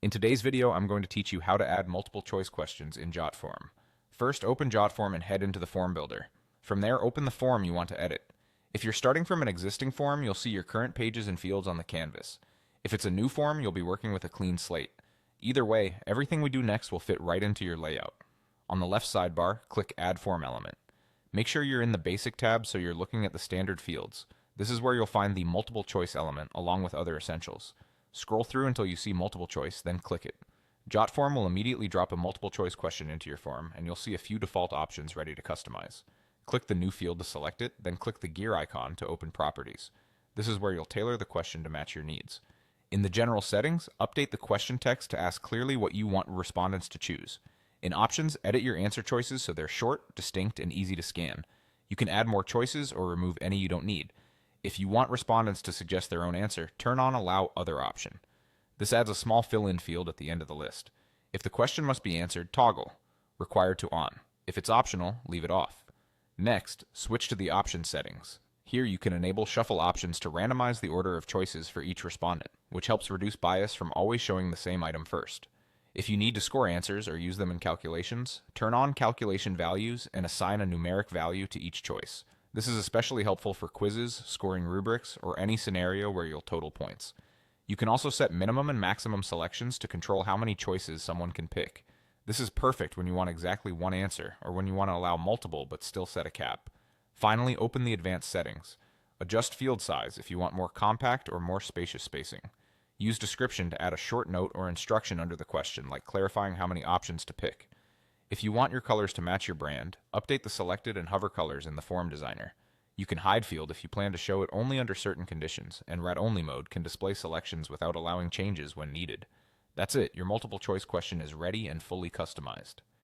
In today's video, I'm going to teach you how to add multiple choice questions in Jotform. First, open Jotform and head into the form builder. From there, open the form you want to edit. If you're starting from an existing form, you'll see your current pages and fields on the canvas. If it's a new form, you'll be working with a clean slate. Either way, everything we do next will fit right into your layout. On the left sidebar, click Add Form Element. Make sure you're in the Basic tab so you're looking at the standard fields. This is where you'll find the multiple choice element along with other essentials. Scroll through until you see multiple choice, then click it. Jotform will immediately drop a multiple choice question into your form, and you'll see a few default options ready to customize. Click the new field to select it, then click the gear icon to open properties. This is where you'll tailor the question to match your needs. In the general settings, update the question text to ask clearly what you want respondents to choose. In options, edit your answer choices so they're short, distinct, and easy to scan. You can add more choices or remove any you don't need. If you want respondents to suggest their own answer, turn on Allow Other option. This adds a small fill-in field at the end of the list. If the question must be answered, toggle Required to On. If it's optional, leave it off. Next, switch to the option settings. Here you can enable shuffle options to randomize the order of choices for each respondent, which helps reduce bias from always showing the same item first. If you need to score answers or use them in calculations, turn on calculation values and assign a numeric value to each choice. This is especially helpful for quizzes, scoring rubrics, or any scenario where you'll total points. You can also set minimum and maximum selections to control how many choices someone can pick. This is perfect when you want exactly one answer, or when you want to allow multiple but still set a cap. Finally, open the advanced settings. Adjust field size if you want more compact or more spacious spacing. Use description to add a short note or instruction under the question, like clarifying how many options to pick. If you want your colors to match your brand, update the selected and hover colors in the form designer. You can hide field if you plan to show it only under certain conditions, and read-only mode can display selections without allowing changes when needed. That's it, your multiple choice question is ready and fully customized.